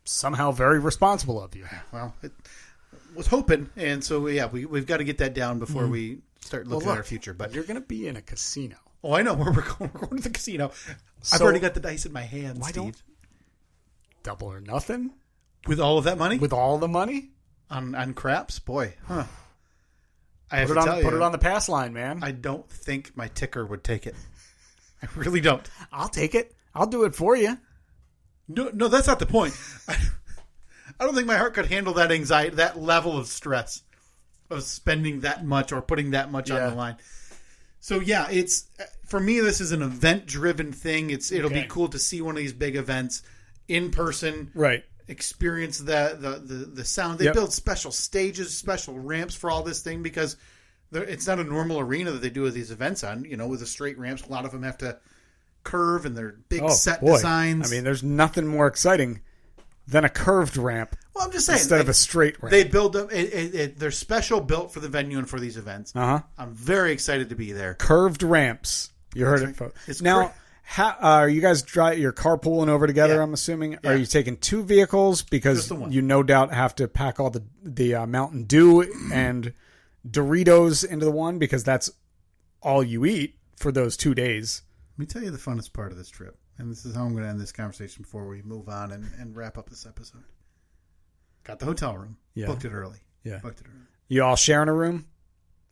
Speaker 3: somehow very responsible of you.
Speaker 2: Well, it was hoping, and so we've got to get that down before we start looking at our future. But
Speaker 3: you're going to be in a casino.
Speaker 2: Oh, I know. We're going to the casino. I've already got the dice in my hand,
Speaker 3: why
Speaker 2: Steve.
Speaker 3: Don't double or nothing?
Speaker 2: With all of that money?
Speaker 3: With all the money?
Speaker 2: On craps? Boy, huh.
Speaker 3: Put it on the pass line, man.
Speaker 2: I don't think my ticker would take it. I really don't.
Speaker 3: I'll take it. I'll do it for you.
Speaker 2: No, that's not the point. I don't think my heart could handle that anxiety, that level of stress of spending that much or putting that much on the line. So it's for me. This is an event-driven thing. It'll be cool to see one of these big events in person.
Speaker 3: Right.
Speaker 2: Experience the sound. They build special stages, special ramps for all this thing because it's not a normal arena that they do with these events on. With the straight ramps, a lot of them have to curve and they're big designs.
Speaker 3: There's nothing more exciting than a curved ramp.
Speaker 2: Well, I'm just saying
Speaker 3: instead of a straight ramp.
Speaker 2: They build them. They're special built for the venue and for these events.
Speaker 3: I'm
Speaker 2: very excited to be there.
Speaker 3: Curved ramps. You heard it, folks. Now, how are you guys you're carpooling over together? Yeah. I'm assuming. Yeah. Are you taking 2 vehicles because you no doubt have to pack all the Mountain Dew and Doritos into the one because that's all you eat for those 2 days?
Speaker 2: Let me tell you the funnest part of this trip, and this is how I'm going to end this conversation before we move on and wrap up this episode. Got the hotel room. Yeah. Booked it early.
Speaker 3: Yeah.
Speaker 2: Booked it early.
Speaker 3: You all sharing a room?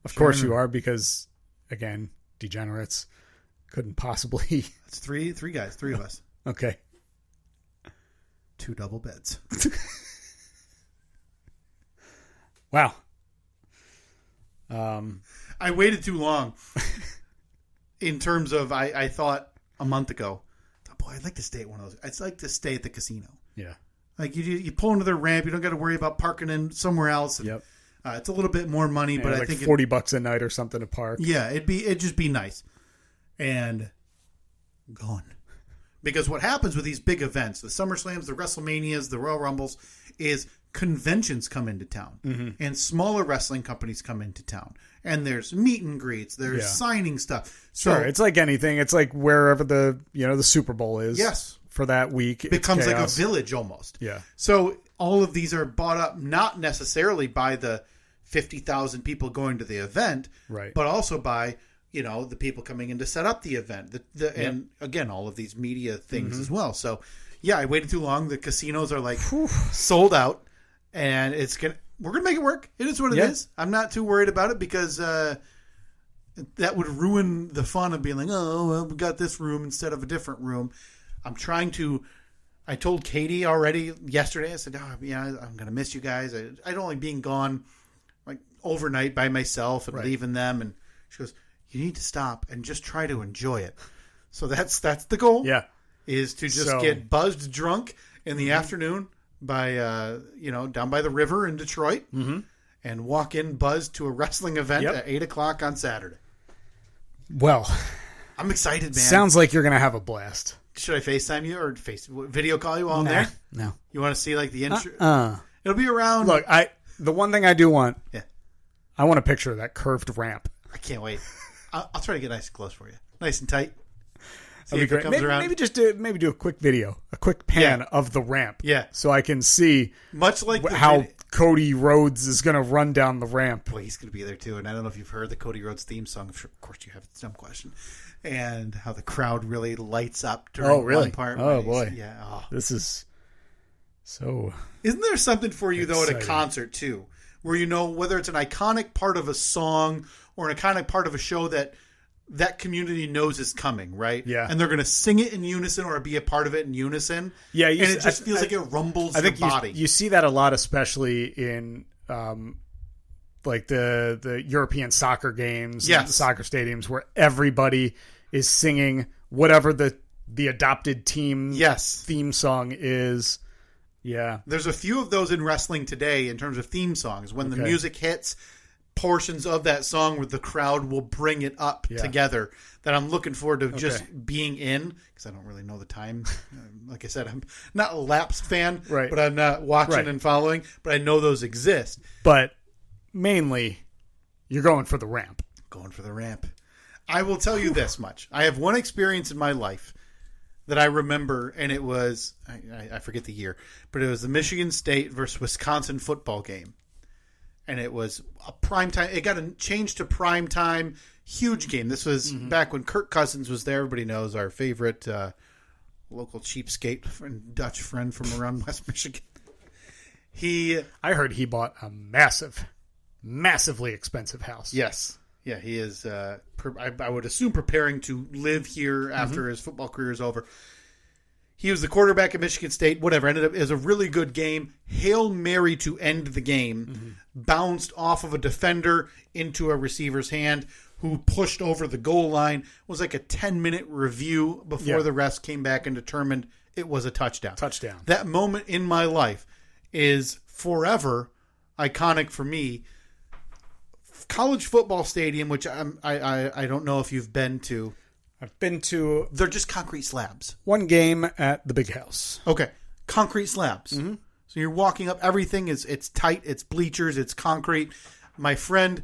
Speaker 3: Of course you are because, again, degenerates couldn't possibly.
Speaker 2: It's three guys, 3 of us.
Speaker 3: Okay.
Speaker 2: 2 double beds.
Speaker 3: Wow.
Speaker 2: I waited too long. In terms of, I thought a month ago, boy, I'd like to stay at one of those. I'd like to stay at the casino.
Speaker 3: Yeah.
Speaker 2: Like you pull into the ramp, you don't got to worry about parking in somewhere else.
Speaker 3: Yep.
Speaker 2: It's a little bit more money, but
Speaker 3: like
Speaker 2: I think
Speaker 3: $40 a night or something to park.
Speaker 2: Yeah, it'd just be nice. And gone. Because what happens with these big events, the SummerSlams, the WrestleManias, the Royal Rumbles, is conventions come into town. And smaller wrestling companies come into town. And there's meet and greets, there's signing stuff. So,
Speaker 3: sure, it's like anything. It's like wherever the Super Bowl is.
Speaker 2: Yes.
Speaker 3: For that week.
Speaker 2: It becomes like a village almost.
Speaker 3: Yeah.
Speaker 2: So all of these are bought up not necessarily by the 50,000 people going to the event,
Speaker 3: right,
Speaker 2: but also by the people coming in to set up the event, and again, all of these media things as well. So, yeah, I waited too long. The casinos are like sold out, and we're gonna make it work. It is what it is. I'm not too worried about it because that would ruin the fun of being like, oh, well, we got this room instead of a different room. I told Katie already yesterday. I said, oh, yeah, I'm gonna miss you guys. I'd only been gone like overnight by myself and leaving them, and she goes, you need to stop and just try to enjoy it. So that's the goal.
Speaker 3: Yeah.
Speaker 2: Is to just get buzzed drunk in the afternoon by, down by the river in Detroit and walk in buzzed to a wrestling event at 8:00 on Saturday.
Speaker 3: Well,
Speaker 2: I'm excited, man.
Speaker 3: Sounds like you're going to have a blast.
Speaker 2: Should I FaceTime you or video call you while I'm there?
Speaker 3: No.
Speaker 2: You want to see like the intro? It'll be around.
Speaker 3: Look, the one thing I do want, I want a picture of that curved ramp.
Speaker 2: I can't wait. I'll try to get nice and close for you. Nice and tight.
Speaker 3: See if it comes around. Maybe do a quick video, a quick pan of the ramp.
Speaker 2: Yeah.
Speaker 3: So I can see
Speaker 2: much like
Speaker 3: how Cody Rhodes is going to run down the ramp.
Speaker 2: Boy, he's going to be there too. And I don't know if you've heard the Cody Rhodes theme song. Of course you have. It's a dumb question. And how the crowd really lights up during one part.
Speaker 3: Oh, boy.
Speaker 2: Yeah. Oh.
Speaker 3: This is so...
Speaker 2: Isn't there something for you, though, at a concert, too? Where whether it's an iconic part of a song or an iconic part of a show that community knows is coming, right?
Speaker 3: Yeah.
Speaker 2: And they're going to sing it in unison or be a part of it in unison.
Speaker 3: Yeah.
Speaker 2: And it just feels like it rumbles your body.
Speaker 3: You see that a lot, especially in like the European soccer games, and soccer stadiums, where everybody is singing whatever the adopted team theme song is. Yeah.
Speaker 2: There's a few of those in wrestling today in terms of theme songs. When the music hits, portions of that song where the crowd will bring it up together, that I'm looking forward to just being in, because I don't really know the time. Like I said, I'm not a lapsed fan, but I'm not watching and following, but I know those exist.
Speaker 3: But mainly, you're going for the ramp.
Speaker 2: Going for the ramp. I will tell you this much. I have one experience in my life that I remember, and it was, I forget the year, but it was the Michigan State versus Wisconsin football game. And it was a prime time. It got changed to prime time. Huge game. This was back when Kirk Cousins was there. Everybody knows our favorite local cheapskate and Dutch friend from around West Michigan.
Speaker 3: I heard he bought a massively expensive house.
Speaker 2: Yes. Yeah, he is, I would assume, preparing to live here after his football career is over. He was the quarterback at Michigan State, whatever. Ended up as a really good game. Hail Mary to end the game. Bounced off of a defender into a receiver's hand who pushed over the goal line. It was like a 10-minute review before the refs came back and determined it was a touchdown. That moment in my life is forever iconic for me. College football stadium, which I don't know if you've been to.
Speaker 3: I've been to...
Speaker 2: They're just concrete slabs.
Speaker 3: One game at the Big House.
Speaker 2: Okay. Concrete slabs. So you're walking up. Everything it's tight. It's bleachers. It's concrete. My friend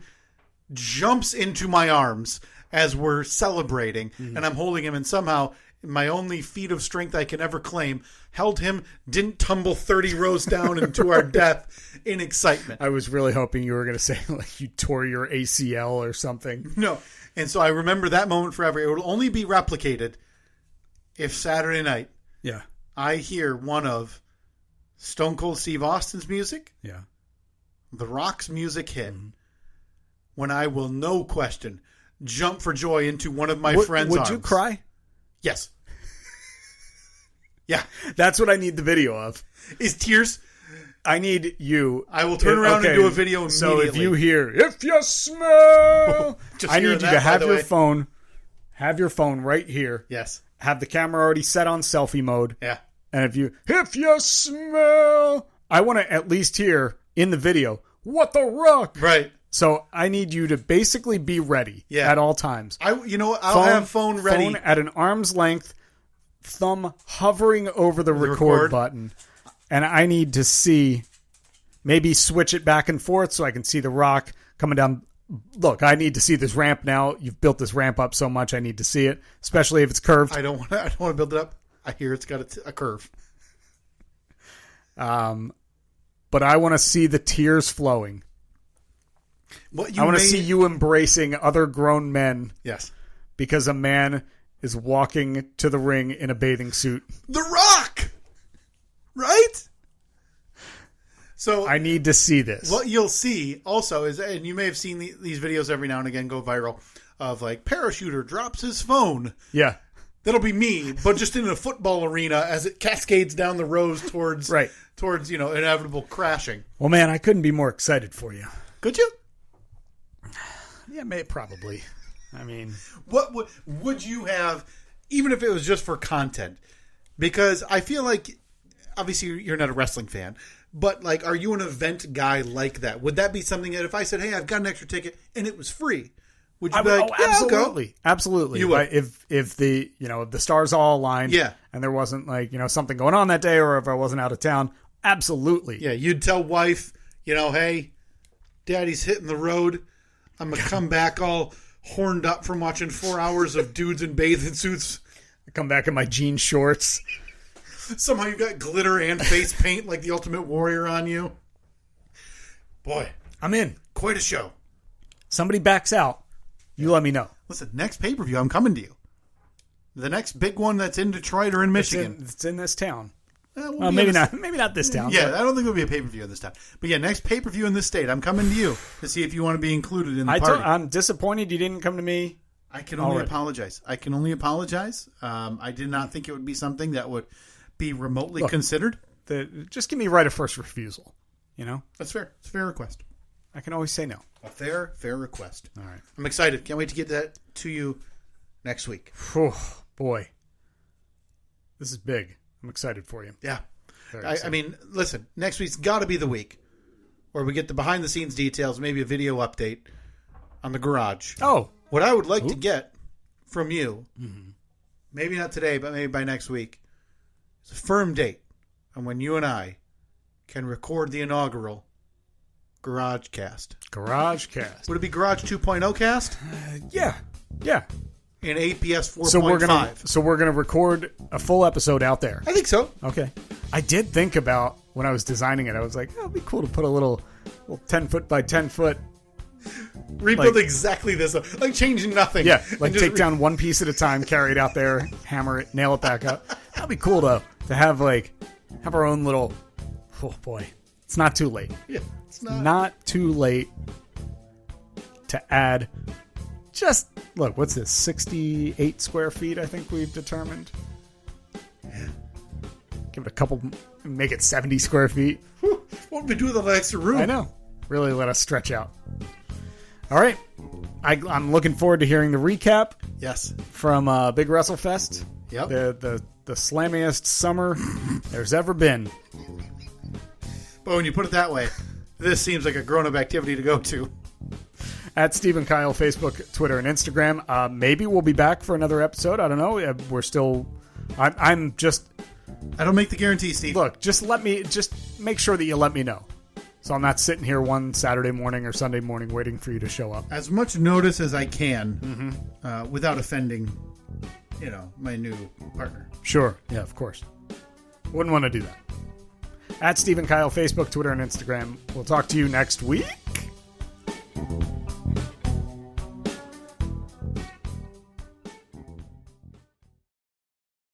Speaker 2: jumps into my arms as we're celebrating, and I'm holding him, and somehow my only feat of strength I can ever claim, held him, didn't tumble 30 rows down into our death in excitement.
Speaker 3: I was really hoping you were going to say like you tore your ACL or something.
Speaker 2: No. And so I remember that moment forever. It will only be replicated if Saturday night I hear one of Stone Cold Steve Austin's music, The Rock's music hit, when I will, no question, jump for joy into one of my friends' arms.
Speaker 3: Would you cry?
Speaker 2: Yes. Yeah.
Speaker 3: That's what I need the video of.
Speaker 2: Is tears?
Speaker 3: I need you.
Speaker 2: I will turn around and do a video immediately.
Speaker 3: So if you hear, if you smell, I need you to have your phone. Have your phone right here.
Speaker 2: Yes.
Speaker 3: Have the camera already set on selfie mode.
Speaker 2: Yeah.
Speaker 3: And if you smell, I want to at least hear in the video, what the rock?
Speaker 2: Right.
Speaker 3: So I need you to basically be ready at all times.
Speaker 2: I'll have phone ready.
Speaker 3: Phone at an arm's length, thumb hovering over the record button. And I need to see, maybe switch it back and forth so I can see the rock coming down. Look, I need to see this ramp now. You've built this ramp up so much, I need to see it, especially if it's curved.
Speaker 2: I don't want to build it up. I hear it's got a curve.
Speaker 3: But I want to see the tears flowing. I want to see you embracing other grown men.
Speaker 2: Yes.
Speaker 3: Because a man is walking to the ring in a bathing suit.
Speaker 2: The Rock! Right? So
Speaker 3: I need to see this.
Speaker 2: What you'll see also is, and you may have seen these videos every now and again go viral, of like parachuter drops his phone.
Speaker 3: Yeah.
Speaker 2: That'll be me, but just in a football arena as it cascades down the rows towards inevitable crashing.
Speaker 3: Well, man, I couldn't be more excited for you.
Speaker 2: Could you?
Speaker 3: Yeah, probably. I mean,
Speaker 2: what would you have, even if it was just for content? Because I feel like, obviously, you're not a wrestling fan, but like, are you an event guy like that? Would that be something that if I said, "Hey, I've got an extra ticket and it was free," would you be like, "Yeah,
Speaker 3: absolutely,
Speaker 2: I'll go"?
Speaker 3: Absolutely.
Speaker 2: You would.
Speaker 3: If the if the stars all aligned, and there wasn't like something going on that day, or if I wasn't out of town, absolutely.
Speaker 2: Yeah, you'd tell wife, "Hey, Daddy's hitting the road. I'm gonna come back all horned up from watching 4 hours of dudes in bathing suits.
Speaker 3: I come back in my jean shorts.
Speaker 2: Somehow you got glitter and face paint like the Ultimate Warrior on you. Boy,
Speaker 3: I'm in.
Speaker 2: Quite a show.
Speaker 3: Somebody backs out. You let me know.
Speaker 2: Listen, next pay-per-view, I'm coming to you. The next big one that's in Detroit or in Michigan.
Speaker 3: It's in this town.
Speaker 2: Well,
Speaker 3: maybe not. Maybe not this town.
Speaker 2: Yeah, I don't think there'll be a pay-per-view in this town. But yeah, next pay-per-view in this state, I'm coming to you to see if you want to be included in the party.
Speaker 3: I'm disappointed you didn't come to me.
Speaker 2: I can only apologize. I did not think it would be something that would be remotely considered.
Speaker 3: Just give me right of first refusal.
Speaker 2: That's fair. It's a fair request.
Speaker 3: I can always say no.
Speaker 2: A fair request.
Speaker 3: All right.
Speaker 2: I'm excited. Can't wait to get that to you next week.
Speaker 3: Oh, boy. This is big. I'm excited for you.
Speaker 2: Yeah. I mean, listen, next week's got to be the week where we get the behind-the-scenes details, maybe a video update on the garage.
Speaker 3: Oh.
Speaker 2: What I would like to get from you, maybe not today, but maybe by next week, is a firm date on when you and I can record the inaugural Garage Cast.
Speaker 3: Garage Cast.
Speaker 2: Would it be Garage 2.0 Cast?
Speaker 3: Yeah.
Speaker 2: In APS 4.5.
Speaker 3: So we're gonna record a full episode out there.
Speaker 2: I think so.
Speaker 3: Okay. I did think about when I was designing it. I was like, it'd be cool to put a little 10-foot by 10-foot.
Speaker 2: Rebuild exactly this, like changing nothing.
Speaker 3: Yeah, like take down one piece at a time, carry it out there, hammer it, nail it back up. That'd be cool to have our own little. Oh boy, it's not too late.
Speaker 2: Yeah,
Speaker 3: it's not too late to add. Just look, what's this? 68 square feet, I think we've determined.
Speaker 2: Yeah.
Speaker 3: Give it a couple, make it 70 square feet.
Speaker 2: What would we do with all that extra room?
Speaker 3: I know. Really let us stretch out. All right. I'm looking forward to hearing the recap.
Speaker 2: Yes.
Speaker 3: From Big WrestleFest.
Speaker 2: Yep.
Speaker 3: The slammiest summer there's ever been.
Speaker 2: But when you put it that way, this seems like a grown-up activity to go to.
Speaker 3: At Steve and Kyle, Facebook, Twitter, and Instagram. Maybe we'll be back for another episode. I don't know. We're still... I'm just...
Speaker 2: I don't make the guarantee, Steve.
Speaker 3: Look, just make sure that you let me know. So I'm not sitting here one Saturday morning or Sunday morning waiting for you to show up.
Speaker 2: As much notice as I can, without offending, my new partner.
Speaker 3: Sure. Yeah, of course. Wouldn't want to do that. At Steve and Kyle, Facebook, Twitter, and Instagram. We'll talk to you next week.